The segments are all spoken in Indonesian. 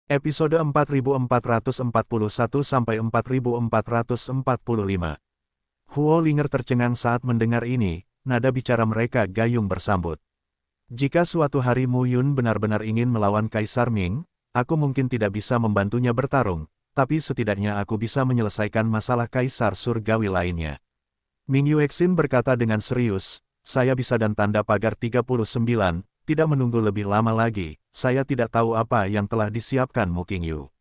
Episode 4441-4445. Huo Linger tercengang saat mendengar ini, nada bicara mereka gayung bersambut. Jika suatu hari Mu Yun benar-benar ingin melawan Kaisar Ming, aku mungkin tidak bisa membantunya bertarung, tapi setidaknya aku bisa menyelesaikan masalah Kaisar Surgawi lainnya. Ming Yuexin berkata dengan serius, saya bisa dan tanda pagar 39, tidak menunggu lebih lama lagi, saya tidak tahu apa yang telah disiapkan Mu Qingyu.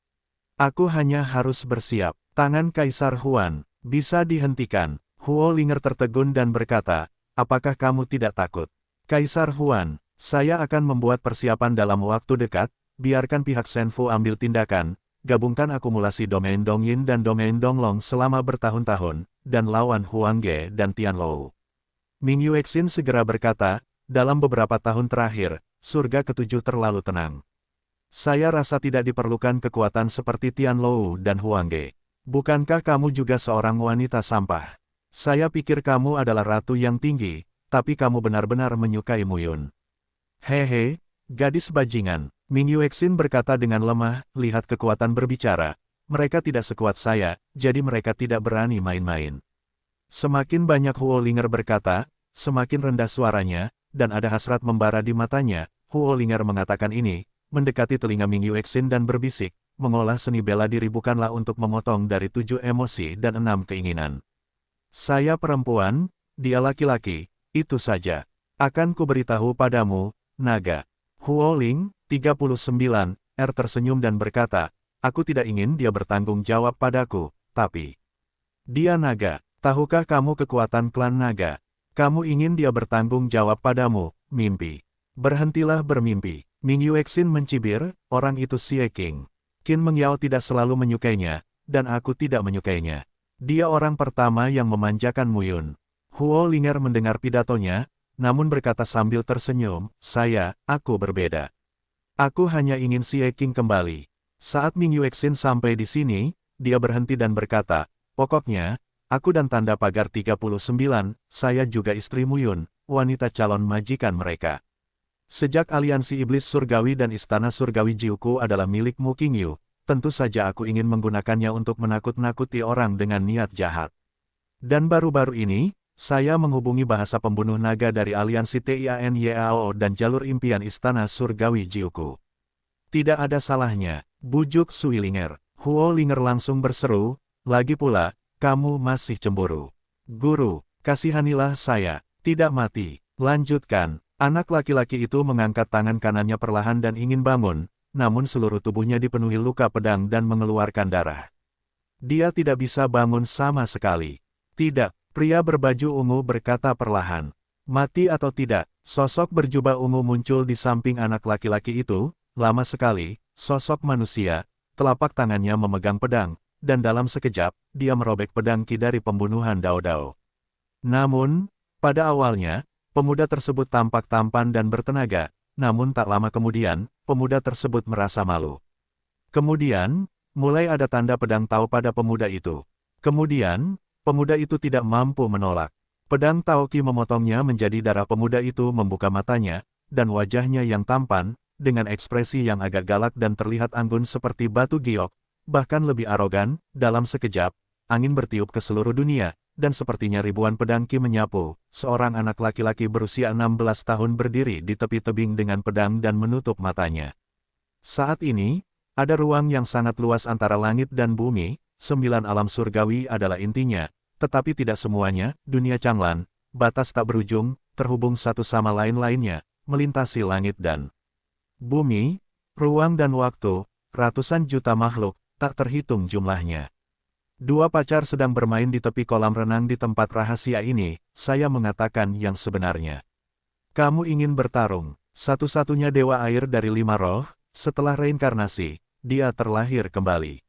Aku hanya harus bersiap. Tangan Kaisar Huan, bisa dihentikan. Huo Linger tertegun dan berkata, apakah kamu tidak takut? Kaisar Huan, saya akan membuat persiapan dalam waktu dekat, biarkan pihak Senfu ambil tindakan, gabungkan akumulasi domain Dongyin dan domain Donglong selama bertahun-tahun, dan lawan Huang Ge dan Tianlou. Ming Yuexin segera berkata, dalam beberapa tahun terakhir, surga ketujuh terlalu tenang. Saya rasa tidak diperlukan kekuatan seperti Tianlou dan Huang Ge. Bukankah kamu juga seorang wanita sampah? Saya pikir kamu adalah ratu yang tinggi, tapi kamu benar-benar menyukai Mu Yun. Hehe, gadis bajingan. Ming Yuexin berkata dengan lemah, lihat kekuatan berbicara. Mereka tidak sekuat saya, jadi mereka tidak berani main-main. Semakin banyak Huo Linger berkata, semakin rendah suaranya, dan ada hasrat membara di matanya. Huo Linger mengatakan ini, mendekati telinga Ming Yuexin dan berbisik, mengolah seni bela diri bukanlah untuk memotong dari 7 emosi dan 6 keinginan. Saya perempuan, dia laki-laki, itu saja. Akan kuberitahu padamu, naga. Huo Ling, 39, tersenyum dan berkata, aku tidak ingin dia bertanggung jawab padaku, tapi dia naga. Tahukah kamu kekuatan klan naga? Kamu ingin dia bertanggung jawab padamu, mimpi. Berhentilah bermimpi. Ming Yuexin mencibir, orang itu Xie Qing. Qin Mengyao tidak selalu menyukainya, dan aku tidak menyukainya. Dia orang pertama yang memanjakan Mu Yun. Huo Linger mendengar pidatonya, namun berkata sambil tersenyum, aku berbeda. Aku hanya ingin Xie Qing kembali. Saat Ming Yuexin sampai di sini, dia berhenti dan berkata, pokoknya, aku dan tanda pagar 39, saya juga istri Mu Yun, wanita calon majikan mereka. Sejak aliansi iblis surgawi dan istana surgawi Jiuku adalah milik Mu Qingyu, tentu saja aku ingin menggunakannya untuk menakut-nakuti orang dengan niat jahat. Dan baru-baru ini, saya menghubungi bahasa pembunuh naga dari aliansi Tianyao dan jalur impian istana surgawi Jiuku. Tidak ada salahnya, bujuk Sui Linger. Huo Linger langsung berseru, lagi pula, kamu masih cemburu. Guru, kasihanilah saya, tidak mati. Lanjutkan. Anak laki-laki itu mengangkat tangan kanannya perlahan dan ingin bangun, namun seluruh tubuhnya dipenuhi luka pedang dan mengeluarkan darah. Dia tidak bisa bangun sama sekali. Tidak, pria berbaju ungu berkata perlahan. Mati atau tidak, sosok berjubah ungu muncul di samping anak laki-laki itu, lama sekali, sosok manusia, telapak tangannya memegang pedang, dan dalam sekejap, dia merobek pedang Qi dari pembunuhan Dao Dao. Namun, pada awalnya, pemuda tersebut tampak tampan dan bertenaga, namun tak lama kemudian, pemuda tersebut merasa malu. Kemudian, mulai ada tanda pedang Tao pada pemuda itu. Kemudian, pemuda itu tidak mampu menolak. Pedang Tao Qi memotongnya menjadi darah. Pemuda itu membuka matanya, dan wajahnya yang tampan, dengan ekspresi yang agak galak dan terlihat anggun seperti batu giok, bahkan lebih arogan. Dalam sekejap, angin bertiup ke seluruh dunia, dan sepertinya ribuan pedang Qi menyapu. Seorang anak laki-laki berusia 16 tahun berdiri di tepi tebing dengan pedang dan menutup matanya. Saat ini, ada ruang yang sangat luas antara langit dan bumi, 9 alam surgawi adalah intinya, tetapi tidak semuanya. Dunia Changlan, batas tak berujung, terhubung satu sama lain-lainnya, melintasi langit dan bumi, ruang dan waktu, ratusan juta makhluk, tak terhitung jumlahnya. Dua pacar sedang bermain di tepi kolam renang di tempat rahasia ini, saya mengatakan yang sebenarnya. Kamu ingin bertarung, satu-satunya dewa air dari 5 roh, setelah reinkarnasi, dia terlahir kembali.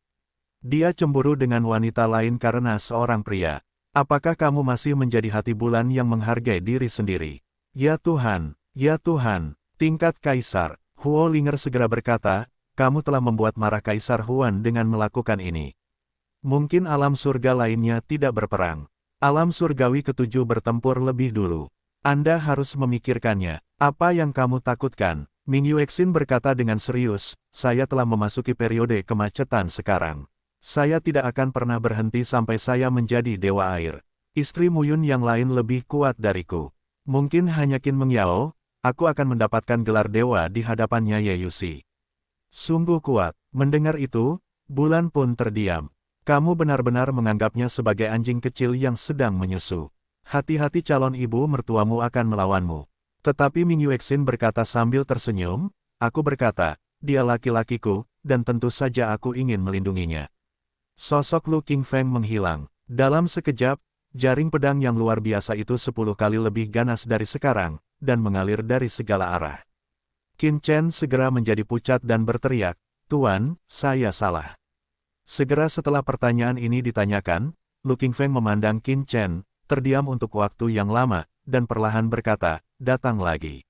Dia cemburu dengan wanita lain karena seorang pria. Apakah kamu masih menjadi hati bulan yang menghargai diri sendiri? Ya Tuhan, tingkat Kaisar. Huo Linger segera berkata, kamu telah membuat marah Kaisar Huan dengan melakukan ini. Mungkin alam surga lainnya tidak berperang. Alam surgawi ketujuh bertempur lebih dulu. Anda harus memikirkannya. Apa yang kamu takutkan? Ming Yuexin berkata dengan serius, saya telah memasuki periode kemacetan sekarang. Saya tidak akan pernah berhenti sampai saya menjadi dewa air. Istri Muyun yang lain lebih kuat dariku. Mungkin hanya Qin Mengyao, aku akan mendapatkan gelar dewa di hadapannya Ye Yuxi. Sungguh kuat. Mendengar itu, Bulan pun terdiam. Kamu benar-benar menganggapnya sebagai anjing kecil yang sedang menyusu. Hati-hati calon ibu mertuamu akan melawanmu. Tetapi Ming Yuexin berkata sambil tersenyum, aku berkata, dia laki-lakiku, dan tentu saja aku ingin melindunginya. Sosok Lu Qingfeng menghilang. Dalam sekejap, jaring pedang yang luar biasa itu 10 kali lebih ganas dari sekarang, dan mengalir dari segala arah. Qin Chen segera menjadi pucat dan berteriak, Tuan, saya salah. Segera setelah pertanyaan ini ditanyakan, Lu Qingfeng memandang Qin Chen, terdiam untuk waktu yang lama, dan perlahan berkata, datang lagi.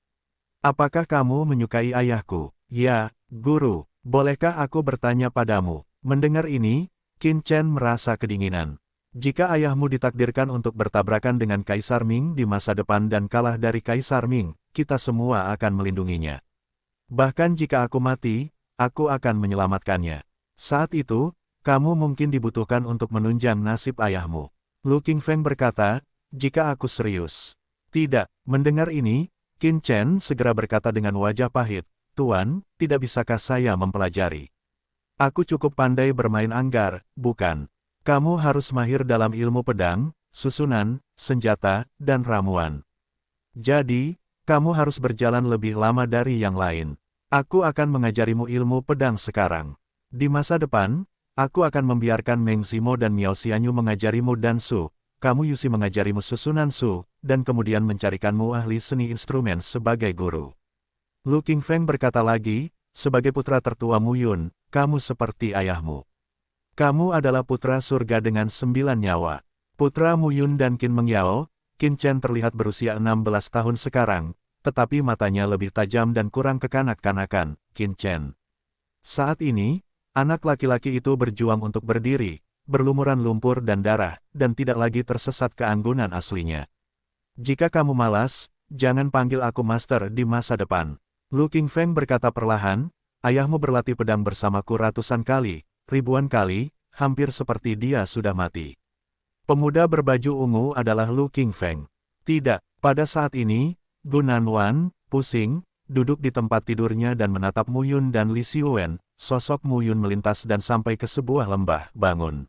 Apakah kamu menyukai ayahku? Ya, guru, bolehkah aku bertanya padamu? Mendengar ini, Qin Chen merasa kedinginan. Jika ayahmu ditakdirkan untuk bertabrakan dengan Kaisar Ming di masa depan dan kalah dari Kaisar Ming, kita semua akan melindunginya. Bahkan jika aku mati, aku akan menyelamatkannya. Saat itu, kamu mungkin dibutuhkan untuk menunjang nasib ayahmu. Lu Qingfeng berkata, jika aku serius. Tidak, mendengar ini, Qin Chen segera berkata dengan wajah pahit, Tuan, tidak bisakah saya mempelajari? Aku cukup pandai bermain anggar, bukan? Kamu harus mahir dalam ilmu pedang, susunan, senjata, dan ramuan. Jadi, kamu harus berjalan lebih lama dari yang lain. Aku akan mengajarimu ilmu pedang sekarang. Di masa depan, aku akan membiarkan Meng Zimo dan Miao Xianyu mengajarimu dansu, kamu Yusi mengajarimu susunan su, dan kemudian mencarikanmu ahli seni instrumen sebagai guru. Lu Qingfeng berkata lagi, sebagai putra tertua Muyun, kamu seperti ayahmu. Kamu adalah putra surga dengan 9 nyawa. Putra Muyun dan Qin Mengyao, Qin Chen terlihat berusia 16 tahun sekarang, tetapi matanya lebih tajam dan kurang kekanak-kanakan, Qin Chen. Saat ini, anak laki-laki itu berjuang untuk berdiri, berlumuran lumpur dan darah, dan tidak lagi tersesat ke anggunan aslinya. Jika kamu malas, jangan panggil aku master di masa depan. Lu Qingfeng berkata perlahan, ayahmu berlatih pedang bersamaku ratusan kali, ribuan kali, hampir seperti dia sudah mati. Pemuda berbaju ungu adalah Lu Qingfeng. Tidak, pada saat ini, Gu Nanwan, pusing, duduk di tempat tidurnya dan menatap Muyun dan Li Xiuwen. Sosok Muyun melintas dan sampai ke sebuah lembah, bangun.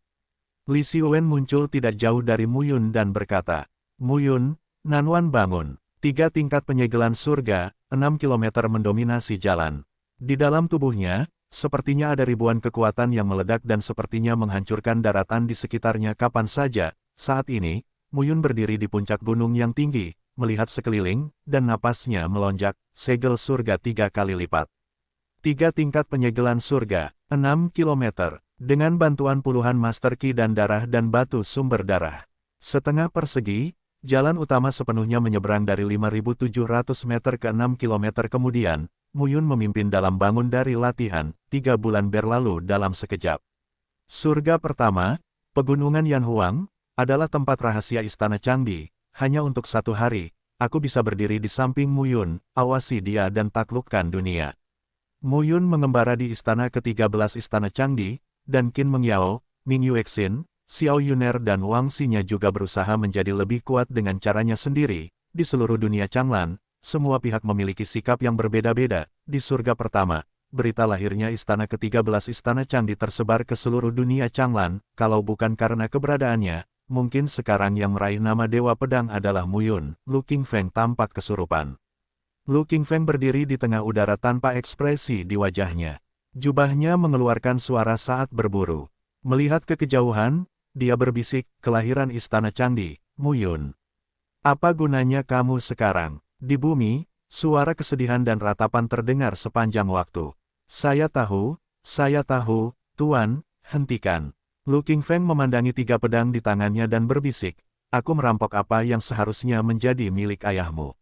Li Xiuwen muncul tidak jauh dari Muyun dan berkata, Muyun, Nanwan bangun. 3 tingkat penyegelan surga, 6 kilometer mendominasi jalan. Di dalam tubuhnya, sepertinya ada ribuan kekuatan yang meledak dan sepertinya menghancurkan daratan di sekitarnya kapan saja. Saat ini, Muyun berdiri di puncak gunung yang tinggi, melihat sekeliling, dan napasnya melonjak, segel surga 3 kali lipat. 3 tingkat penyegelan surga, 6 kilometer, dengan bantuan puluhan master ki dan darah dan batu sumber darah. Setengah persegi, jalan utama sepenuhnya menyeberang dari 5.700 meter ke 6 kilometer kemudian, Muyun memimpin dalam bangun dari latihan, 3 bulan berlalu dalam sekejap. Surga pertama, Pegunungan Yanhuang, adalah tempat rahasia Istana Changdi, hanya untuk 1 hari, aku bisa berdiri di samping Muyun, awasi dia dan taklukkan dunia. Muyun mengembara di istana ke-13 Istana Changdi, dan Qin Mengyao, Ming Yuexin, Xiao Yuner dan Wang Xinya juga berusaha menjadi lebih kuat dengan caranya sendiri. Di seluruh dunia Changlan, semua pihak memiliki sikap yang berbeda-beda. Di surga pertama, berita lahirnya Istana ke-13 Istana Changdi tersebar ke seluruh dunia Changlan. Kalau bukan karena keberadaannya, mungkin sekarang yang meraih nama Dewa Pedang adalah Muyun. Lu Qingfeng tampak kesurupan. Lu Qingfeng berdiri di tengah udara tanpa ekspresi di wajahnya. Jubahnya mengeluarkan suara saat berburu. Melihat ke kejauhan, dia berbisik, kelahiran Istana Changdi, Muyun. Apa gunanya kamu sekarang? Di bumi, suara kesedihan dan ratapan terdengar sepanjang waktu. Saya tahu, Tuan, hentikan. Lu Qingfeng memandangi 3 pedang di tangannya dan berbisik, aku merampok apa yang seharusnya menjadi milik ayahmu.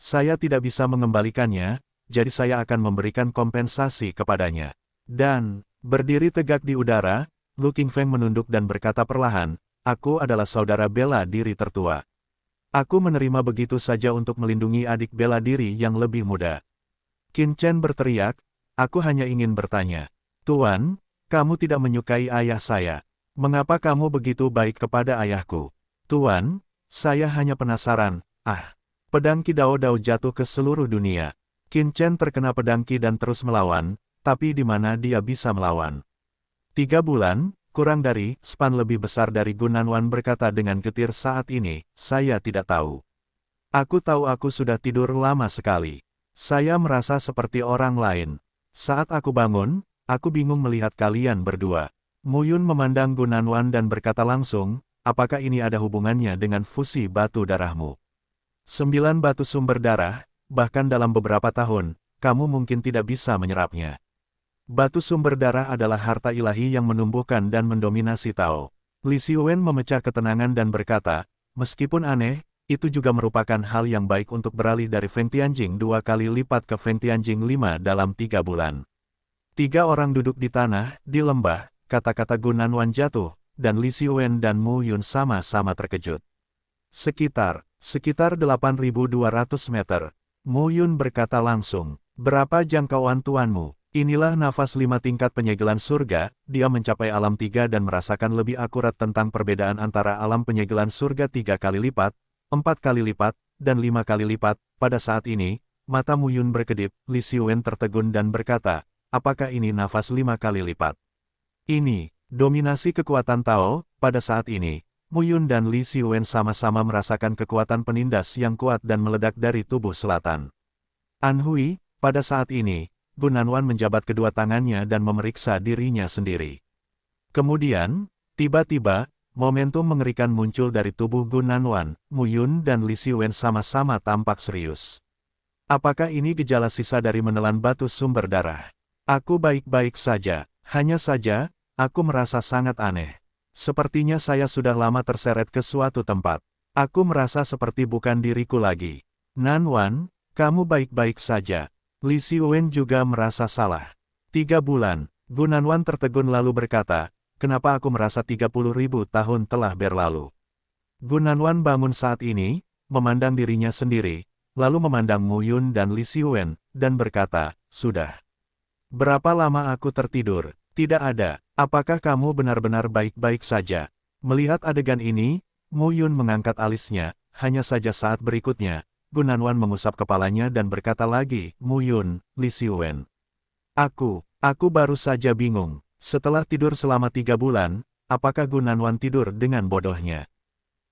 Saya tidak bisa mengembalikannya, jadi saya akan memberikan kompensasi kepadanya. Dan, berdiri tegak di udara, Lu Qingfeng menunduk dan berkata perlahan, aku adalah saudara bela diri tertua. Aku menerima begitu saja untuk melindungi adik bela diri yang lebih muda. Qin Chen berteriak, aku hanya ingin bertanya. Tuan, kamu tidak menyukai ayah saya. Mengapa kamu begitu baik kepada ayahku? Tuan, saya hanya penasaran. Pedang Qi Dao Dao jatuh ke seluruh dunia. Qin Chen terkena pedang Qi dan terus melawan, tapi di mana dia bisa melawan? 3 bulan, kurang dari, span lebih besar dari Gunanwan berkata dengan getir saat ini, saya tidak tahu. Aku tahu aku sudah tidur lama sekali. Saya merasa seperti orang lain. Saat aku bangun, aku bingung melihat kalian berdua. Mu Yun memandang Gunanwan dan berkata langsung, apakah ini ada hubungannya dengan fusi batu darahmu? 9 batu sumber darah, bahkan dalam beberapa tahun, kamu mungkin tidak bisa menyerapnya. Batu sumber darah adalah harta ilahi yang menumbuhkan dan mendominasi Tao. Li Xiwen memecah ketenangan dan berkata, meskipun aneh, itu juga merupakan hal yang baik untuk beralih dari Feng Tianjing 2 kali lipat ke Feng Tianjing 5 dalam 3 bulan. 3 orang duduk di tanah, di lembah, kata-kata Gunanwan jatuh, dan Li Xiwen dan Mu Yun sama-sama terkejut. Sekitar 8.200 meter. Mu Yun berkata langsung, berapa jangkauan tuanmu? Inilah nafas 5 tingkat penyegelan surga, dia mencapai alam 3 dan merasakan lebih akurat tentang perbedaan antara alam penyegelan surga 3 kali lipat, 4 kali lipat, dan 5 kali lipat. Pada saat ini, mata Mu Yun berkedip, Li Xiwen tertegun dan berkata, apakah ini nafas 5 kali lipat? Ini, dominasi kekuatan Tao. Pada saat ini, Mu Yun dan Li Xiwen sama-sama merasakan kekuatan penindas yang kuat dan meledak dari tubuh selatan. An Hui, pada saat ini, Gunanwan menjabat kedua tangannya dan memeriksa dirinya sendiri. Kemudian, tiba-tiba, momentum mengerikan muncul dari tubuh Gunanwan. Mu Yun dan Li Xiwen sama-sama tampak serius. Apakah ini gejala sisa dari menelan batu sumber darah? Aku baik-baik saja, hanya saja, aku merasa sangat aneh. Sepertinya saya sudah lama terseret ke suatu tempat. Aku merasa seperti bukan diriku lagi. Nanwan, kamu baik-baik saja. Li Xiwen juga merasa salah. 3 bulan, Gunanwan tertegun lalu berkata, kenapa aku merasa 30.000 tahun telah berlalu? Gunanwan bangun saat ini, memandang dirinya sendiri, lalu memandang Mu Yun dan Li Xiwen, dan berkata, sudah. Berapa lama aku tertidur? Tidak ada. Apakah kamu benar-benar baik-baik saja? Melihat adegan ini, Mu Yun mengangkat alisnya, hanya saja saat berikutnya, Gunanwan mengusap kepalanya dan berkata lagi, Mu Yun, Li Xiwen. Aku baru saja bingung. Setelah tidur selama 3 bulan, apakah Gunanwan tidur dengan bodohnya?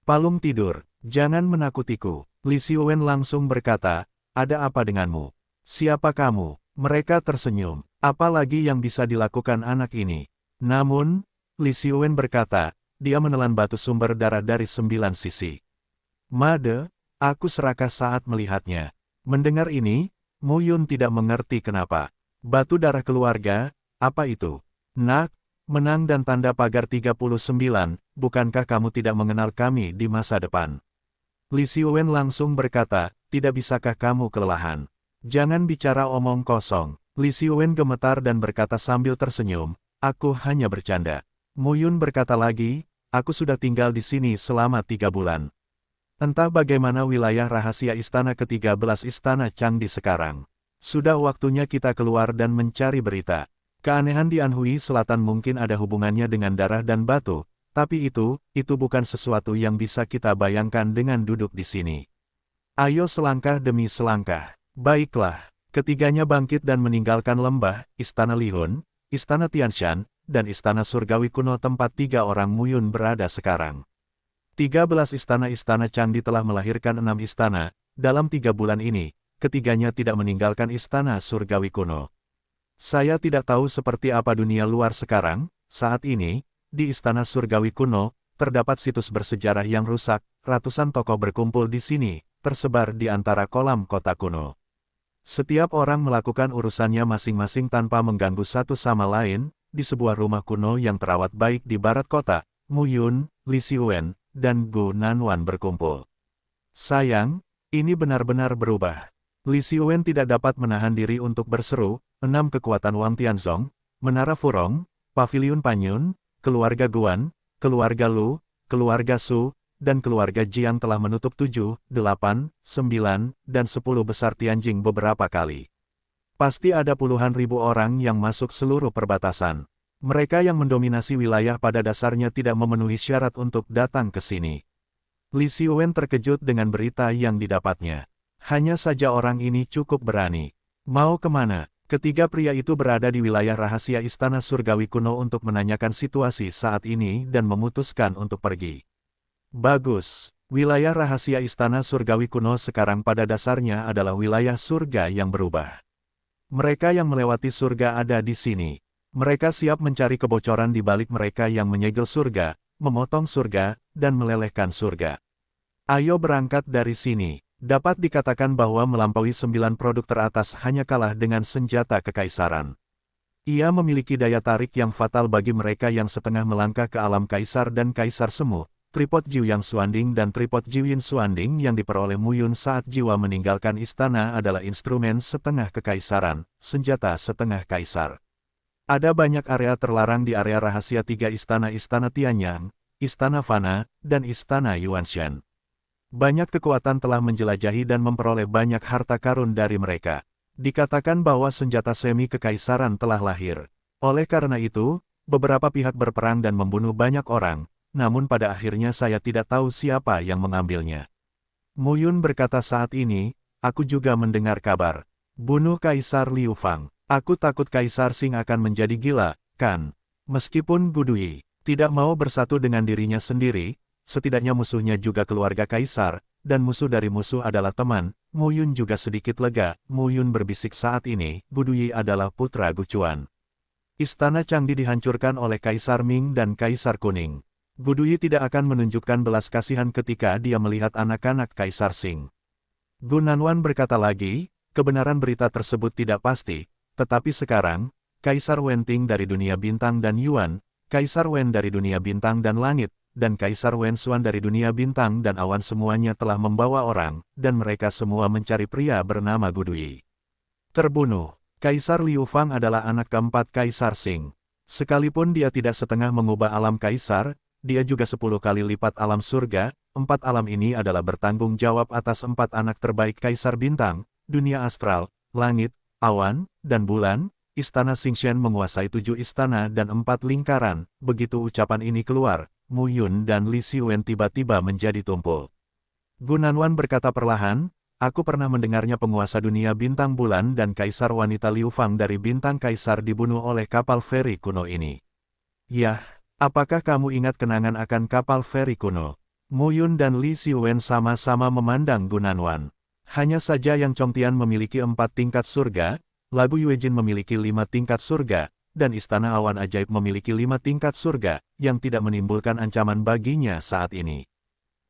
Palung tidur, jangan menakutiku. Li Xiwen langsung berkata, ada apa denganmu? Siapa kamu? Mereka tersenyum. Apa lagi yang bisa dilakukan anak ini? Namun, Li Xiwen berkata, dia menelan batu sumber darah dari 9 sisi. Made, aku serakah saat melihatnya. Mendengar ini, Mu Yun tidak mengerti kenapa. Batu darah keluarga, apa itu? Nak, menang dan tanda pagar 39, bukankah kamu tidak mengenal kami di masa depan? Li Xiwen langsung berkata, tidak bisakah kamu kelelahan? Jangan bicara omong kosong. Li Xiwen gemetar dan berkata sambil tersenyum, aku hanya bercanda. Mu Yun berkata lagi, aku sudah tinggal di sini selama 3 bulan. Entah bagaimana wilayah rahasia istana ke-13 Istana Changdi sekarang. Sudah waktunya kita keluar dan mencari berita. Keanehan di Anhui Selatan mungkin ada hubungannya dengan darah dan batu, tapi itu bukan sesuatu yang bisa kita bayangkan dengan duduk di sini. Ayo selangkah demi selangkah. Baiklah, ketiganya bangkit dan meninggalkan lembah, Istana Lihun, Istana Tianshan, dan Istana Surgawi kuno tempat 3 orang Mu Yun berada sekarang. 13 istana-istana Changdi telah melahirkan 6 istana, dalam 3 bulan ini, ketiganya tidak meninggalkan Istana Surgawi kuno. Saya tidak tahu seperti apa dunia luar sekarang. Saat ini, di Istana Surgawi kuno, terdapat situs bersejarah yang rusak, ratusan tokoh berkumpul di sini, tersebar di antara kolam kota kuno. Setiap orang melakukan urusannya masing-masing tanpa mengganggu satu sama lain, di sebuah rumah kuno yang terawat baik di barat kota, Mu Yun, Li Xiwen, dan Gunanwan berkumpul. Sayang, ini benar-benar berubah. Li Xiwen tidak dapat menahan diri untuk berseru, 6 kekuatan Wang Tianzong, Menara Furong, Paviliun Panyun, keluarga Guan, keluarga Lu, keluarga Su, dan keluarga Jiang telah menutup 7, 8, 9, dan 10 besar Tianjing beberapa kali. Pasti ada puluhan ribu orang yang masuk seluruh perbatasan. Mereka yang mendominasi wilayah pada dasarnya tidak memenuhi syarat untuk datang ke sini. Li Xiwen terkejut dengan berita yang didapatnya. Hanya saja orang ini cukup berani. Mau kemana? Ketiga pria itu berada di wilayah rahasia Istana Surgawi Kuno untuk menanyakan situasi saat ini dan memutuskan untuk pergi. Bagus. Wilayah rahasia Istana Surgawi Kuno sekarang pada dasarnya adalah wilayah surga yang berubah. Mereka yang melewati surga ada di sini. Mereka siap mencari kebocoran di balik mereka yang menyegel surga, memotong surga, dan melelehkan surga. Ayo berangkat dari sini. Dapat dikatakan bahwa melampaui 9 produk teratas hanya kalah dengan senjata kekaisaran. Ia memiliki daya tarik yang fatal bagi mereka yang setengah melangkah ke alam kaisar dan kaisar semu. Tripod Jiuyang Xuanding dan tripod Jiuyin Xuanding yang diperoleh Muyun saat jiwa meninggalkan istana adalah instrumen setengah kekaisaran, senjata setengah kaisar. Ada banyak area terlarang di area rahasia 3 istana Tianyang, Istana Fana, dan Istana Yuanshan. Banyak kekuatan telah menjelajahi dan memperoleh banyak harta karun dari mereka. Dikatakan bahwa senjata semi kekaisaran telah lahir. Oleh karena itu, beberapa pihak berperang dan membunuh banyak orang, namun pada akhirnya saya tidak tahu siapa yang mengambilnya. Muyun berkata saat ini, aku juga mendengar kabar. Bunuh Kaisar Liu Fang. Aku takut Kaisar Xing akan menjadi gila, kan? Meskipun Gudui tidak mau bersatu dengan dirinya sendiri, setidaknya musuhnya juga keluarga Kaisar, dan musuh dari musuh adalah teman. Muyun juga sedikit lega. Muyun berbisik saat ini, Gudui adalah putra Gucuan. Istana Changdi dihancurkan oleh Kaisar Ming dan Kaisar Kuning. Gudui tidak akan menunjukkan belas kasihan ketika dia melihat anak-anak Kaisar Xing. Gunanwan berkata lagi, kebenaran berita tersebut tidak pasti, tetapi sekarang, Kaisar Wenting dari dunia bintang dan Yuan, Kaisar Wen dari dunia bintang dan langit, dan Kaisar Wen Xuan dari dunia bintang dan awan semuanya telah membawa orang, dan mereka semua mencari pria bernama Gudui. Terbunuh. Kaisar Liu Fang adalah anak keempat Kaisar Xing. Sekalipun dia tidak setengah mengubah alam Kaisar, dia juga 10 kali lipat alam surga. 4 alam ini adalah bertanggung jawab atas 4 anak terbaik Kaisar Bintang, dunia astral, langit, awan, dan bulan. Istana Xingshen menguasai 7 istana dan 4 lingkaran. Begitu ucapan ini keluar, Muyun dan Li Xiwen tiba-tiba menjadi tumpul. Gunanwan berkata perlahan, aku pernah mendengarnya penguasa dunia bintang bulan dan Kaisar wanita Liu Fang dari bintang Kaisar dibunuh oleh kapal feri kuno ini. Yah. Apakah kamu ingat kenangan akan kapal feri kuno? Muyun dan Li Xiwen sama-sama memandang Gunanwan. Hanya saja Yang Chongtian memiliki 4 tingkat surga, Lagu Yuejin memiliki 5 tingkat surga, dan Istana Awan Ajaib memiliki 5 tingkat surga, yang tidak menimbulkan ancaman baginya saat ini.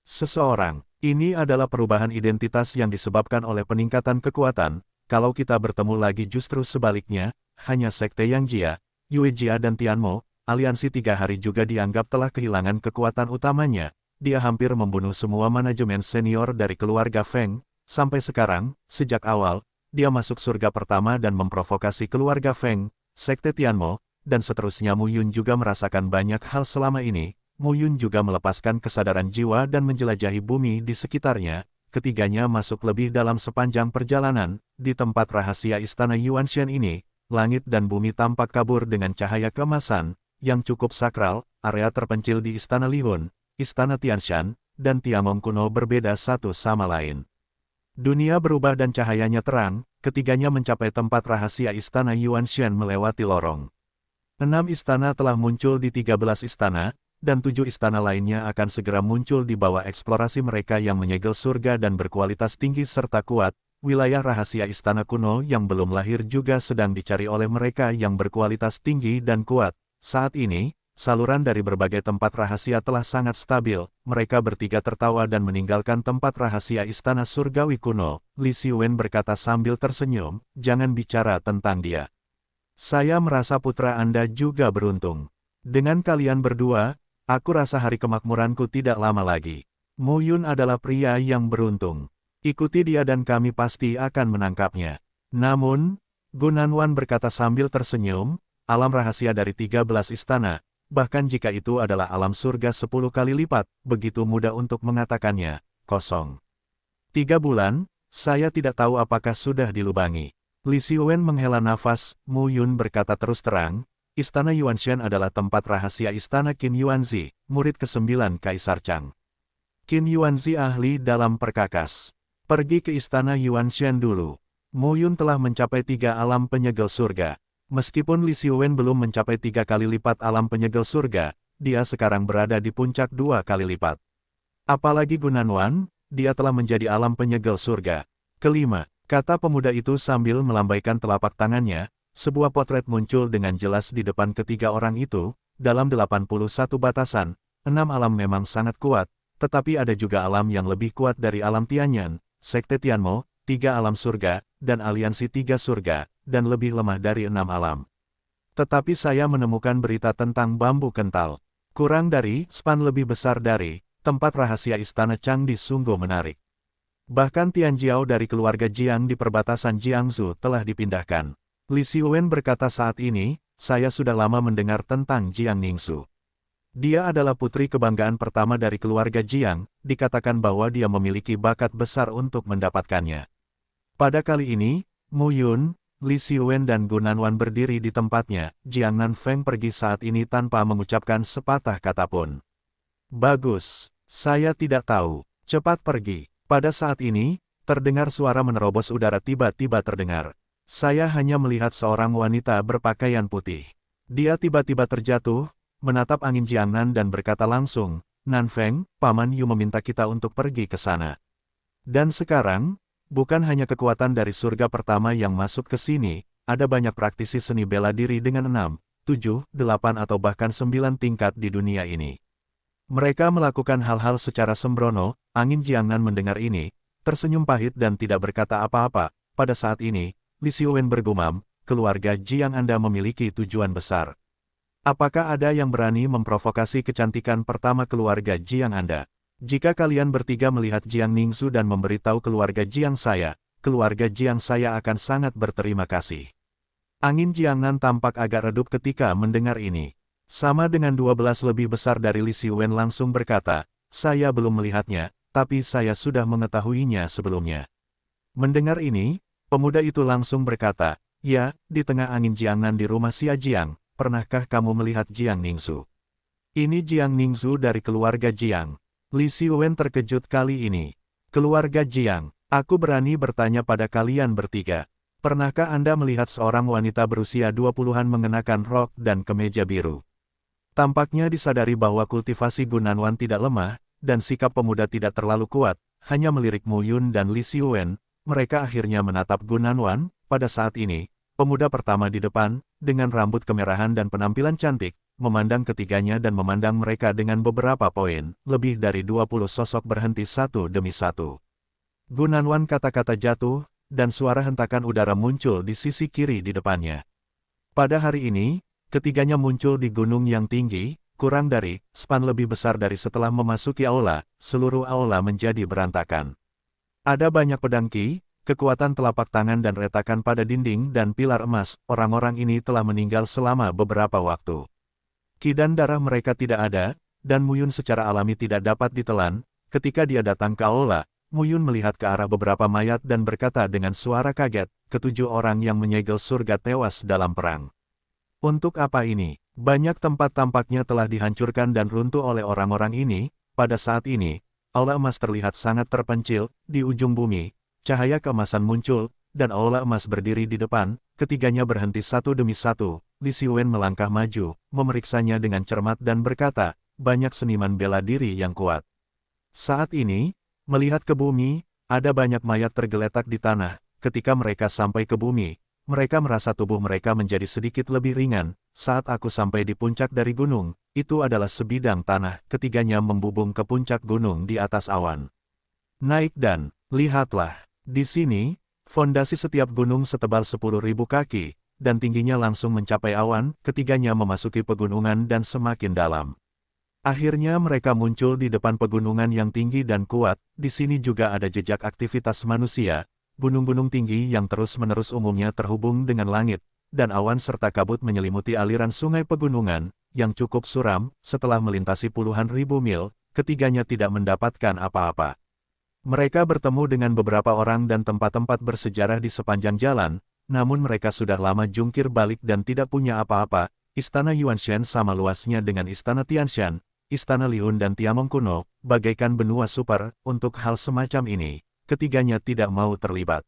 Seseorang, ini adalah perubahan identitas yang disebabkan oleh peningkatan kekuatan. Kalau kita bertemu lagi justru sebaliknya, hanya Sekte Yang Jia, Yuejia dan Tianmo, aliansi 3 hari juga dianggap telah kehilangan kekuatan utamanya. Dia hampir membunuh semua manajemen senior dari keluarga Feng. Sampai sekarang, sejak awal, dia masuk surga pertama dan memprovokasi keluarga Feng, Sekte Tianmo, dan seterusnya. Muyun juga merasakan banyak hal selama ini. Muyun juga melepaskan kesadaran jiwa dan menjelajahi bumi di sekitarnya. Ketiganya masuk lebih dalam sepanjang perjalanan. Di tempat rahasia Istana Yuanshan ini, langit dan bumi tampak kabur dengan cahaya keemasan yang cukup sakral. Area terpencil di Istana Lihun, Istana Tianshan, dan Tiamong kuno berbeda satu sama lain. Dunia berubah dan cahayanya terang. Ketiganya mencapai tempat rahasia Istana Yuanshan melewati lorong. 6 istana telah muncul di 13 istana, dan 7 istana lainnya akan segera muncul di bawah eksplorasi mereka yang menyegel surga dan berkualitas tinggi serta kuat. Wilayah rahasia istana kuno yang belum lahir juga sedang dicari oleh mereka yang berkualitas tinggi dan kuat. Saat ini, saluran dari berbagai tempat rahasia telah sangat stabil. Mereka bertiga tertawa dan meninggalkan tempat rahasia Istana Surgawi kuno. Li Xiwen berkata sambil tersenyum, jangan bicara tentang dia. Saya merasa putra Anda juga beruntung. Dengan kalian berdua, aku rasa hari kemakmuranku tidak lama lagi. Muyun adalah pria yang beruntung. Ikuti dia dan kami pasti akan menangkapnya. Namun, Gunanwan berkata sambil tersenyum, alam rahasia dari 13 istana, bahkan jika itu adalah alam surga 10 kali lipat, begitu mudah untuk mengatakannya, kosong. 3 bulan, saya tidak tahu apakah sudah dilubangi. Li Xiwen menghela nafas, Mu Yun berkata terus terang, Istana Yuanshan adalah tempat rahasia Istana Qin Yuanzi, murid ke-9 Kaisar Chang. Qin Yuanzi ahli dalam perkakas. Pergi ke Istana Yuanshan dulu. Mu Yun telah mencapai 3 alam penyegel surga. Meskipun Li Xiwen belum mencapai 3 kali lipat alam penyegel surga, dia sekarang berada di puncak 2 kali lipat. Apalagi Gunanwan, dia telah menjadi alam penyegel surga. Kelima, kata pemuda itu sambil melambaikan telapak tangannya, sebuah potret muncul dengan jelas di depan ketiga orang itu, dalam 81 batasan, 6 alam memang sangat kuat, tetapi ada juga alam yang lebih kuat dari alam Tianyan, Sekte Tianmo, 3 alam surga, dan aliansi 3 surga, dan lebih lemah dari 6 alam. Tetapi saya menemukan berita tentang bambu kental. Kurang dari, span lebih besar dari, tempat rahasia Istana Changdi sungguh menarik. Bahkan Tianjiao dari keluarga Jiang di perbatasan Jiangsu telah dipindahkan. Li Xiwen berkata saat ini, saya sudah lama mendengar tentang Jiang Ningxu. Dia adalah putri kebanggaan pertama dari keluarga Jiang, dikatakan bahwa dia memiliki bakat besar untuk mendapatkannya. Pada kali ini, Mu Yun, Li Xiwen dan Gunanwan berdiri di tempatnya, Jiang Nanfeng pergi saat ini tanpa mengucapkan sepatah kata pun. Bagus, saya tidak tahu, cepat pergi. Pada saat ini, terdengar suara menerobos udara tiba-tiba terdengar. Saya hanya melihat seorang wanita berpakaian putih. Dia tiba-tiba terjatuh, menatap angin Jiangnan dan berkata langsung, Nanfeng, Paman Yu meminta kita untuk pergi ke sana. Dan sekarang, bukan hanya kekuatan dari surga pertama yang masuk ke sini, ada banyak praktisi seni bela diri dengan 6, 7, 8 atau bahkan 9 tingkat di dunia ini. Mereka melakukan hal-hal secara sembrono, angin Jiangnan mendengar ini, tersenyum pahit dan tidak berkata apa-apa. Pada saat ini, Li Xiwen bergumam, keluarga Jiang Anda memiliki tujuan besar. Apakah ada yang berani memprovokasi kecantikan pertama keluarga Jiang Anda? Jika kalian bertiga melihat Jiang Ningxu dan memberitahu keluarga Jiang saya akan sangat berterima kasih. Angin Jiangnan tampak agak redup ketika mendengar ini. Sama dengan 12 lebih besar dari Li Xiwen langsung berkata, saya belum melihatnya, tapi saya sudah mengetahuinya sebelumnya. Mendengar ini, pemuda itu langsung berkata, ya, di tengah angin Jiangnan di rumah Xia Jiang, pernahkah kamu melihat Jiang Ningxu? Ini Jiang Ningxu dari keluarga Jiang. Li Xiwen terkejut kali ini. Keluarga Jiang, aku berani bertanya pada kalian bertiga. Pernahkah Anda melihat seorang wanita berusia 20-an mengenakan rok dan kemeja biru? Tampaknya disadari bahwa kultivasi Gunanwan tidak lemah, dan sikap pemuda tidak terlalu kuat, hanya melirik Mu Yun dan Li Xiwen, mereka akhirnya menatap Gunanwan. Pada saat ini, pemuda pertama di depan, dengan rambut kemerahan dan penampilan cantik, memandang ketiganya dan memandang mereka dengan beberapa poin, lebih dari 20 sosok berhenti satu demi satu. Gunanwan kata-kata jatuh, dan suara hentakan udara muncul di sisi kiri di depannya. Pada hari ini, ketiganya muncul di gunung yang tinggi, kurang dari, span lebih besar dari setelah memasuki aula, seluruh aula menjadi berantakan. Ada banyak pedang Qi, kekuatan telapak tangan dan retakan pada dinding dan pilar emas, orang-orang ini telah meninggal selama beberapa waktu. Qi dan darah mereka tidak ada, dan Mu Yun secara alami tidak dapat ditelan. Ketika dia datang ke aula, Mu Yun melihat ke arah beberapa mayat dan berkata dengan suara kaget, ketujuh orang yang menyegel surga tewas dalam perang. Untuk apa ini? Banyak tempat tampaknya telah dihancurkan dan runtuh oleh orang-orang ini. Pada saat ini, aula emas terlihat sangat terpencil, di ujung bumi, cahaya keemasan muncul, dan aula emas berdiri di depan, ketiganya berhenti satu demi satu. Li Xiwen melangkah maju, memeriksanya dengan cermat dan berkata, banyak seniman bela diri yang kuat. Saat ini, melihat ke bumi, ada banyak mayat tergeletak di tanah. Ketika mereka sampai ke bumi, mereka merasa tubuh mereka menjadi sedikit lebih ringan. Saat aku sampai di puncak dari gunung, itu adalah sebidang tanah. Ketiganya membubung ke puncak gunung di atas awan. Naik dan, lihatlah, di sini, fondasi setiap gunung setebal 10.000 kaki, dan tingginya langsung mencapai awan. Ketiganya memasuki pegunungan dan semakin dalam. Akhirnya mereka muncul di depan pegunungan yang tinggi dan kuat. Di sini juga ada jejak aktivitas manusia. Gunung-gunung tinggi yang terus-menerus umumnya terhubung dengan langit, dan awan serta kabut menyelimuti aliran sungai pegunungan, yang cukup suram. Setelah melintasi puluhan ribu mil, ketiganya tidak mendapatkan apa-apa. Mereka bertemu dengan beberapa orang dan tempat-tempat bersejarah di sepanjang jalan. namun mereka sudah lama jungkir balik dan tidak punya apa-apa. Istana Yuanshan sama luasnya dengan Istana Tianshan, Istana Lihun dan Tiamong kuno, bagaikan benua super. Untuk hal semacam ini, ketiganya tidak mau terlibat.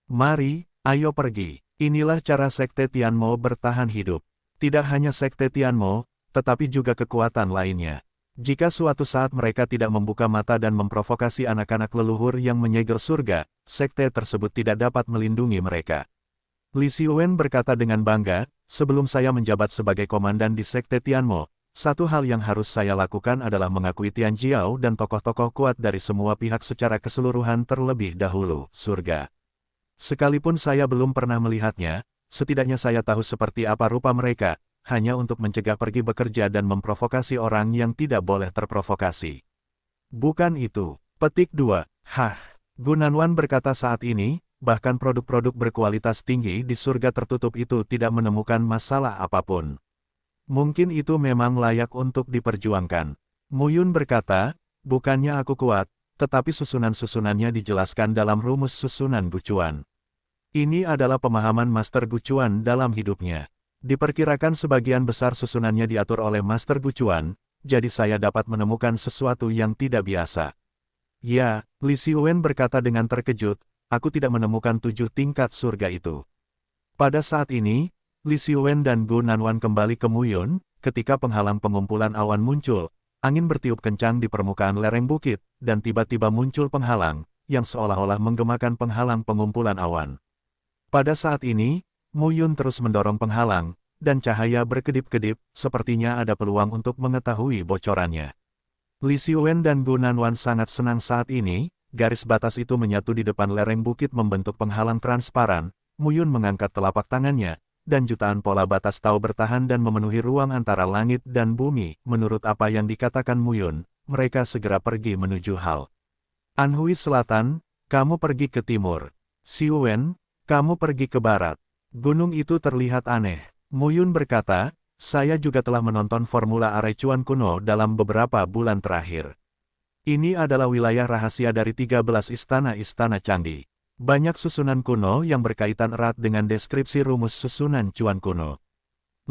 Mari, ayo pergi. Inilah cara Sekte Tianmo bertahan hidup. Tidak hanya Sekte Tianmo, tetapi juga kekuatan lainnya. Jika suatu saat mereka tidak membuka mata dan memprovokasi anak-anak leluhur yang menyegel surga, sekte tersebut tidak dapat melindungi mereka. Li Xiwen berkata dengan bangga, sebelum saya menjabat sebagai komandan di Sekte Tianmo, satu hal yang harus saya lakukan adalah mengakui Tian Jiao dan tokoh-tokoh kuat dari semua pihak secara keseluruhan terlebih dahulu, surga. Sekalipun saya belum pernah melihatnya, setidaknya saya tahu seperti apa rupa mereka, hanya untuk mencegah pergi bekerja dan memprovokasi orang yang tidak boleh terprovokasi. Bukan itu. Petik 2. Hah. Gunanwan berkata saat ini, bahkan produk-produk berkualitas tinggi di surga tertutup itu tidak menemukan masalah apapun. Mungkin itu memang layak untuk diperjuangkan. Muyun berkata, bukannya aku kuat, tetapi susunan-susunannya dijelaskan dalam rumus susunan Gucuan. Ini adalah pemahaman Master Gucuan dalam hidupnya. Diperkirakan sebagian besar susunannya diatur oleh Master Gucuan, jadi saya dapat menemukan sesuatu yang tidak biasa. Ya, Li Xiwen berkata dengan terkejut, aku tidak menemukan 7 tingkat surga itu. Pada saat ini, Li Xiwen dan Gu Nanwan kembali ke Muyun, ketika penghalang pengumpulan awan muncul, angin bertiup kencang di permukaan lereng bukit, dan tiba-tiba muncul penghalang, yang seolah-olah menggemakan penghalang pengumpulan awan. Pada saat ini, Muyun terus mendorong penghalang, dan cahaya berkedip-kedip, sepertinya ada peluang untuk mengetahui bocorannya. Li Xiwen dan Gu Nanwan sangat senang saat ini, garis batas itu menyatu di depan lereng bukit membentuk penghalang transparan, Muyun mengangkat telapak tangannya, dan jutaan pola batas tahu bertahan dan memenuhi ruang antara langit dan bumi. Menurut apa yang dikatakan Muyun, mereka segera pergi menuju Hal. Anhui Selatan, kamu pergi ke timur. Xiwen, kamu pergi ke barat. Gunung itu terlihat aneh. Muyun berkata, saya juga telah menonton Formula Arecuan kuno dalam beberapa bulan terakhir. Ini adalah wilayah rahasia dari 13 istana-istana candi. Banyak susunan kuno yang berkaitan erat dengan deskripsi rumus susunan cuan kuno.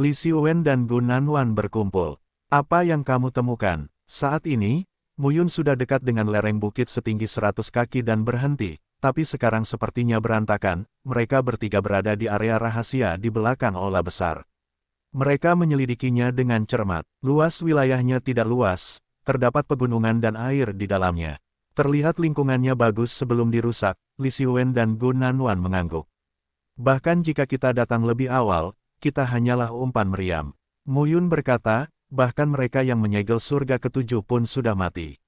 Li Xiwen dan Gu Nanwan berkumpul. Apa yang kamu temukan? Saat ini, Muyun sudah dekat dengan lereng bukit setinggi 100 kaki dan berhenti. Tapi sekarang sepertinya berantakan, mereka bertiga berada di area rahasia di belakang aula besar. Mereka menyelidikinya dengan cermat. Luas wilayahnya tidak luas, terdapat pegunungan dan air di dalamnya. Terlihat lingkungannya bagus sebelum dirusak, Li Xiwen dan Gu Nanwan mengangguk. Bahkan jika kita datang lebih awal, kita hanyalah umpan meriam. Muyun berkata, bahkan mereka yang menyegel surga ketujuh pun sudah mati.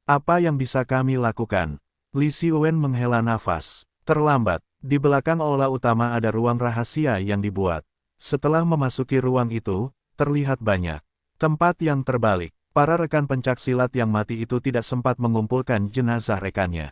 Apa yang bisa kami lakukan? Li Xiwen menghela nafas. Terlambat, di belakang aula utama ada ruang rahasia yang dibuat. Setelah memasuki ruang itu, terlihat banyak tempat yang terbalik. Para rekan pencak silat yang mati itu tidak sempat mengumpulkan jenazah rekannya.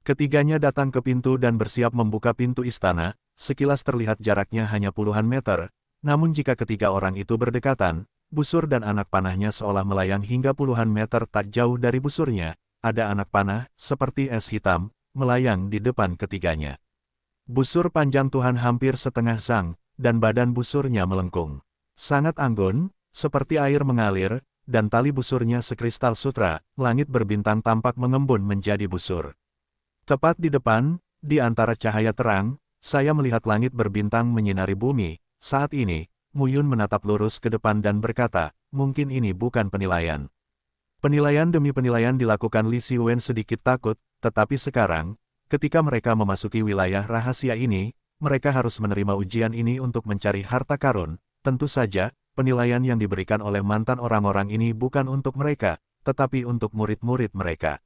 Ketiganya datang ke pintu dan bersiap membuka pintu istana, sekilas terlihat jaraknya hanya puluhan meter, namun jika ketiga orang itu berdekatan, busur dan anak panahnya seolah melayang hingga puluhan meter tak jauh dari busurnya. Ada anak panah, seperti es hitam, melayang di depan ketiganya. Busur panjang Tuhan hampir setengah zang, dan badan busurnya melengkung. Sangat anggun, seperti air mengalir, dan tali busurnya sekristal sutra, langit berbintang tampak mengembun menjadi busur. Tepat di depan, di antara cahaya terang, saya melihat langit berbintang menyinari bumi. Saat ini, Muyun menatap lurus ke depan dan berkata, mungkin ini bukan penilaian. Penilaian demi penilaian dilakukan. Li Xiwen sedikit takut, tetapi sekarang, ketika mereka memasuki wilayah rahasia ini, mereka harus menerima ujian ini untuk mencari harta karun. Tentu saja, penilaian yang diberikan oleh mantan orang-orang ini bukan untuk mereka, tetapi untuk murid-murid mereka.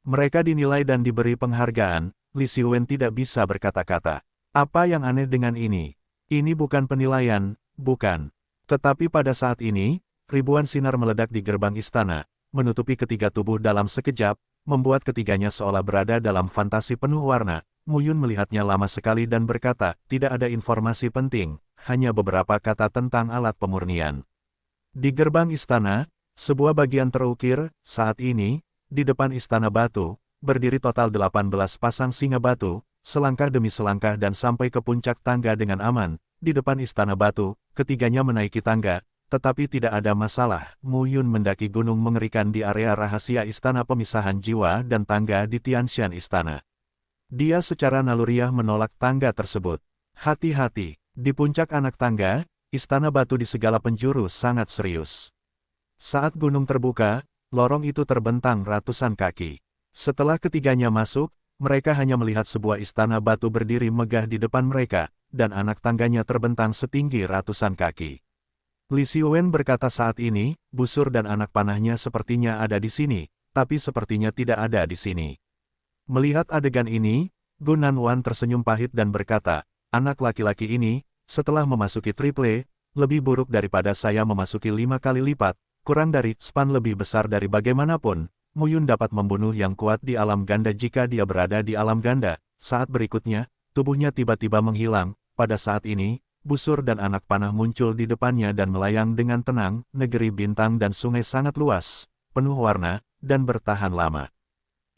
Mereka dinilai dan diberi penghargaan. Li Xiwen tidak bisa berkata-kata. Apa yang aneh dengan ini? Ini bukan penilaian, bukan. Tetapi pada saat ini, ribuan sinar meledak di gerbang istana, menutupi ketiga tubuh dalam sekejap, membuat ketiganya seolah berada dalam fantasi penuh warna. Muyun melihatnya lama sekali dan berkata, tidak ada informasi penting, hanya beberapa kata tentang alat pemurnian. Di gerbang istana, sebuah bagian terukir, saat ini, di depan istana batu, berdiri total 18 pasang singa batu, selangkah demi selangkah dan sampai ke puncak tangga dengan aman. Di depan istana batu, ketiganya menaiki tangga, tetapi tidak ada masalah. Mu Yun mendaki gunung mengerikan di area rahasia istana pemisahan jiwa dan tangga di Tianshan istana. Dia secara naluriah menolak tangga tersebut. Hati-hati, di puncak anak tangga, istana batu di segala penjuru sangat serius. Saat gunung terbuka, lorong itu terbentang ratusan kaki. Setelah ketiganya masuk, mereka hanya melihat sebuah istana batu berdiri megah di depan mereka, dan anak tangganya terbentang setinggi ratusan kaki. Li Xiwen berkata saat ini, busur dan anak panahnya sepertinya ada di sini, tapi sepertinya tidak ada di sini. Melihat adegan ini, Gu Nanwan tersenyum pahit dan berkata, anak laki-laki ini, setelah memasuki triple, lebih buruk daripada saya memasuki 5 kali lipat, kurang dari span lebih besar dari bagaimanapun. Mu Yun dapat membunuh yang kuat di alam ganda jika dia berada di alam ganda. Saat berikutnya, tubuhnya tiba-tiba menghilang. Pada saat ini, busur dan anak panah muncul di depannya dan melayang dengan tenang. Negeri bintang dan sungai sangat luas, penuh warna, dan bertahan lama.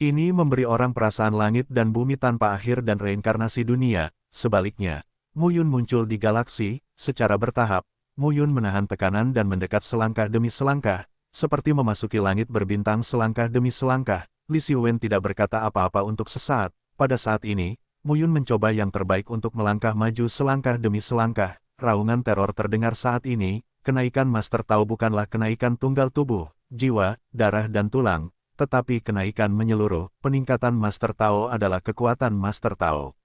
Ini memberi orang perasaan langit dan bumi tanpa akhir dan reinkarnasi dunia. Sebaliknya, Mu Yun muncul di galaksi, secara bertahap. Mu Yun menahan tekanan dan mendekat selangkah demi selangkah. Seperti memasuki langit berbintang selangkah demi selangkah, Li Xiwen tidak berkata apa-apa untuk sesaat. Pada saat ini, Mu Yun mencoba yang terbaik untuk melangkah maju selangkah demi selangkah. Raungan teror terdengar saat ini. Kenaikan Master Tao bukanlah kenaikan tunggal tubuh, jiwa, darah dan tulang, tetapi kenaikan menyeluruh. Peningkatan Master Tao adalah kekuatan Master Tao.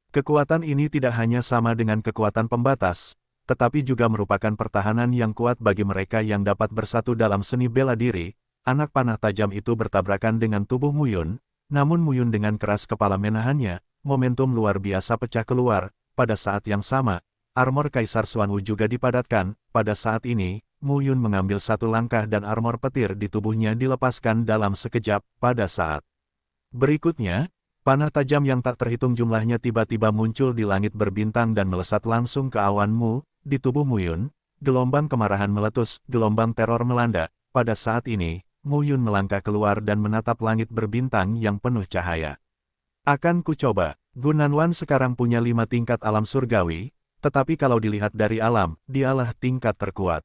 Kekuatan ini tidak hanya sama dengan kekuatan pembatas, tetapi juga merupakan pertahanan yang kuat bagi mereka yang dapat bersatu dalam seni bela diri. Anak panah tajam itu bertabrakan dengan tubuh Mu Yun, namun Mu Yun dengan keras kepala menahannya. Momentum luar biasa pecah keluar. Pada saat yang sama, armor Kaisar Xuanwu juga dipadatkan. Pada saat ini, Mu Yun mengambil satu langkah dan armor petir di tubuhnya dilepaskan dalam sekejap. Pada saat berikutnya, panah tajam yang tak terhitung jumlahnya tiba-tiba muncul di langit berbintang dan melesat langsung ke awan Mu. Di tubuh Mu Yun, gelombang kemarahan meletus, gelombang teror melanda. Pada saat ini, Mu Yun melangkah keluar dan menatap langit berbintang yang penuh cahaya. Akan ku coba. Gu Nanwan sekarang punya 5 tingkat alam surgawi, tetapi kalau dilihat dari alam, dialah tingkat terkuat.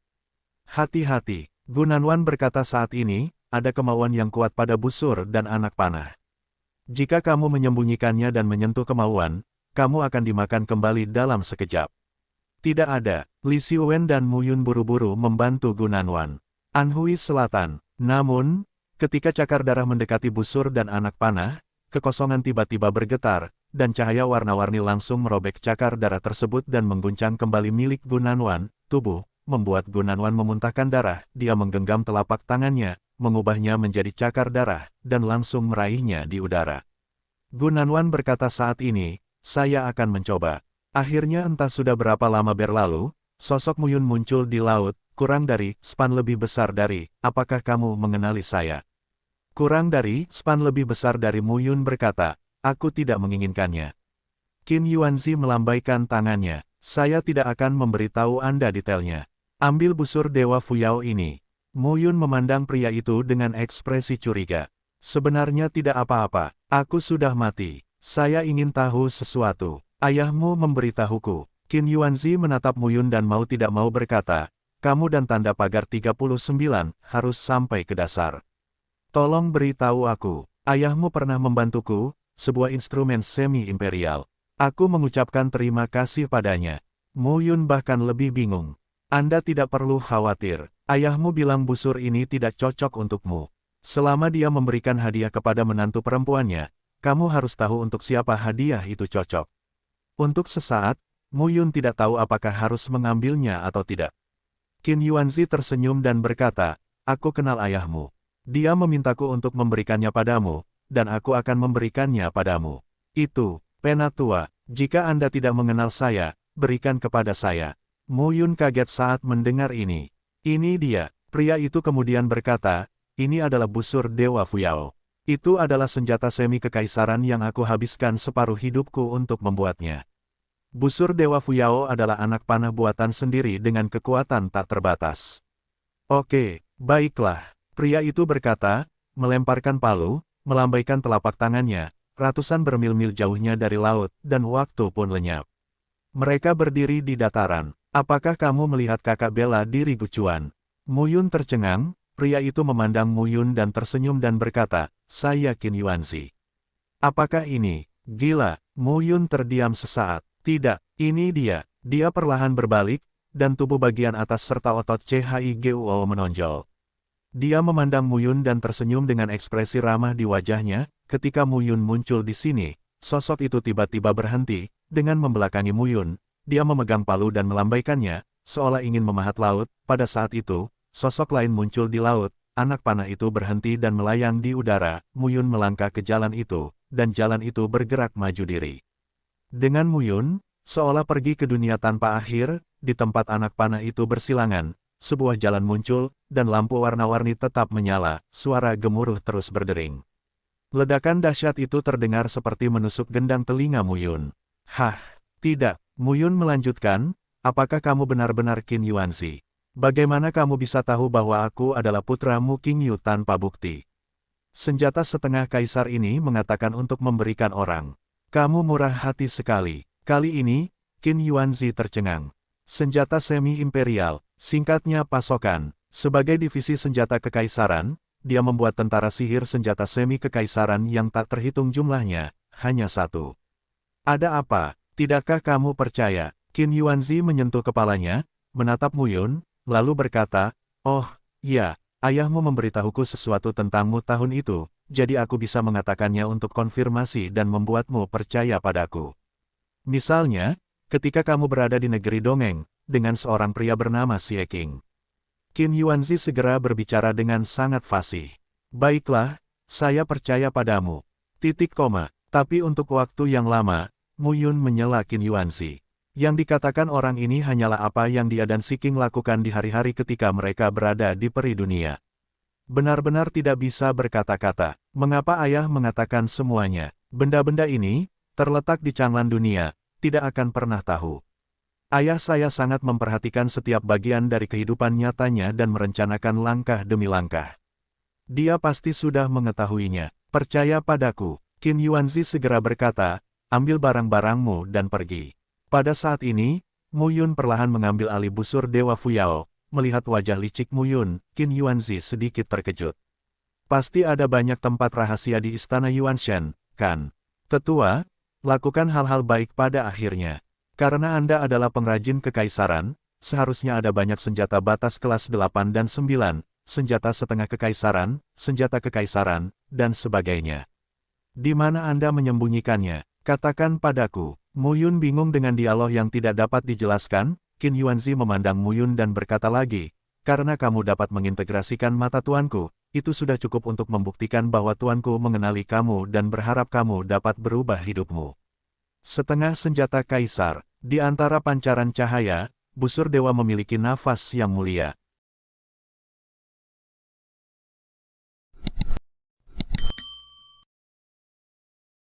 Hati-hati, Gu Nanwan berkata saat ini, ada kemauan yang kuat pada busur dan anak panah. Jika kamu menyembunyikannya dan menyentuh kemauan, kamu akan dimakan kembali dalam sekejap. Tidak ada. Li Xiwen dan Mu Yun buru-buru membantu Gu Nanwan. Anhui Selatan. Namun, ketika cakar darah mendekati busur dan anak panah, kekosongan tiba-tiba bergetar, dan cahaya warna-warni langsung merobek cakar darah tersebut dan mengguncang kembali milik Gu Nanwan. Tubuh, membuat Gu Nanwan memuntahkan darah. Dia menggenggam telapak tangannya, mengubahnya menjadi cakar darah, dan langsung meraihnya di udara. Gu Nanwan berkata saat ini, saya akan mencoba. Akhirnya entah sudah berapa lama berlalu, sosok Mu Yun muncul di laut, kurang dari span lebih besar dari, apakah kamu mengenali saya? Kurang dari span lebih besar dari. Mu Yun berkata, aku tidak menginginkannya. Qin Yuanzi melambaikan tangannya, saya tidak akan memberitahu Anda detailnya. Ambil busur Dewa Fuyao ini. Mu Yun memandang pria itu dengan ekspresi curiga. Sebenarnya tidak apa-apa, aku sudah mati. Saya ingin tahu sesuatu. Ayahmu memberitahuku. Qin Yuanzi menatap Mu Yun dan mau tidak mau berkata, kamu dan tanda pagar 39 harus sampai ke dasar. Tolong beritahu aku, ayahmu pernah membantuku, sebuah instrumen semi-imperial. Aku mengucapkan terima kasih padanya. Mu Yun bahkan lebih bingung. Anda tidak perlu khawatir, ayahmu bilang busur ini tidak cocok untukmu. Selama dia memberikan hadiah kepada menantu perempuannya, kamu harus tahu untuk siapa hadiah itu cocok. Untuk sesaat, Mu Yun tidak tahu apakah harus mengambilnya atau tidak. Qin Yuanzi tersenyum dan berkata, aku kenal ayahmu. Dia memintaku untuk memberikannya padamu, dan aku akan memberikannya padamu. Itu, Penatua, jika Anda tidak mengenal saya, berikan kepada saya. Mu Yun kaget saat mendengar ini. Ini dia, pria itu kemudian berkata, ini adalah busur Dewa Fuyao. Itu adalah senjata semi kekaisaran yang aku habiskan separuh hidupku untuk membuatnya. Busur Dewa Fuyao adalah anak panah buatan sendiri dengan kekuatan tak terbatas. Oke, baiklah. Pria itu berkata, melemparkan palu, melambaikan telapak tangannya, ratusan bermil-mil jauhnya dari laut, dan waktu pun lenyap. Mereka berdiri di dataran. Apakah kamu melihat kakak bela diri Gucuan? Mu Yun tercengang, pria itu memandang Mu Yun dan tersenyum dan berkata, saya Qin Yuanzi. Apakah ini? Gila, Mu Yun terdiam sesaat. Tidak, ini dia. Dia perlahan berbalik, dan tubuh bagian atas serta otot CHIGUO menonjol. Dia memandang Mu Yun dan tersenyum dengan ekspresi ramah di wajahnya. Ketika Mu Yun muncul di sini, sosok itu tiba-tiba berhenti. Dengan membelakangi Mu Yun, dia memegang palu dan melambaikannya, seolah ingin memahat laut. Pada saat itu, sosok lain muncul di laut. Anak panah itu berhenti dan melayang di udara. Mu Yun melangkah ke jalan itu, dan jalan itu bergerak maju diri. Dengan Mu Yun, seolah pergi ke dunia tanpa akhir, di tempat anak panah itu bersilangan, sebuah jalan muncul, dan lampu warna-warni tetap menyala, suara gemuruh terus berdering. Ledakan dahsyat itu terdengar seperti menusuk gendang telinga Mu Yun. Hah, tidak, Mu Yun melanjutkan, apakah kamu benar-benar Qin Yuanzi? Bagaimana kamu bisa tahu bahwa aku adalah putramu King Yu tanpa bukti? Senjata setengah kaisar ini mengatakan untuk memberikan orang. Kamu murah hati sekali. Kali ini, Qin Yuanzi tercengang. Senjata semi-imperial, singkatnya pasokan. Sebagai divisi senjata kekaisaran, dia membuat tentara sihir senjata semi-kekaisaran yang tak terhitung jumlahnya, hanya satu. Ada apa? Tidakkah kamu percaya? Qin Yuanzi menyentuh kepalanya, menatap Mu Yun, lalu berkata, oh, iya, ayahmu memberitahuku sesuatu tentangmu tahun itu, jadi aku bisa mengatakannya untuk konfirmasi dan membuatmu percaya padaku. Misalnya, ketika kamu berada di negeri dongeng, dengan seorang pria bernama Xie Qing. Qin Yuanzi segera berbicara dengan sangat fasih. Baiklah, saya percaya padamu. Tapi untuk waktu yang lama, Mu Yun menyela Qin Yuanzi. Yang dikatakan orang ini hanyalah apa yang dia dan Xie Qing lakukan di hari-hari ketika mereka berada di peri dunia. Benar-benar tidak bisa berkata-kata. Mengapa ayah mengatakan semuanya? Benda-benda ini, terletak di canglan dunia, tidak akan pernah tahu. Ayah saya sangat memperhatikan setiap bagian dari kehidupan nyatanya dan merencanakan langkah demi langkah. Dia pasti sudah mengetahuinya. Percaya padaku. Qin Yuanzi segera berkata, ambil barang-barangmu dan pergi. Pada saat ini, Mu Yun perlahan mengambil alih busur Dewa Fuyao. Melihat wajah licik Mu Yun, Qin Yuanzi sedikit terkejut. Pasti ada banyak tempat rahasia di istana Yuanshan, kan? Tetua, lakukan hal-hal baik pada akhirnya. Karena Anda adalah pengrajin kekaisaran, seharusnya ada banyak senjata batas kelas 8 dan 9, senjata setengah kekaisaran, dan sebagainya. Di mana Anda menyembunyikannya? Katakan padaku. Mu Yun bingung dengan dialog yang tidak dapat dijelaskan. Qin Yuanzi memandang Mu Yun dan berkata lagi, karena kamu dapat mengintegrasikan mata tuanku, itu sudah cukup untuk membuktikan bahwa tuanku mengenali kamu dan berharap kamu dapat berubah hidupmu. Setengah senjata kaisar, di antara pancaran cahaya, busur dewa memiliki nafas yang mulia.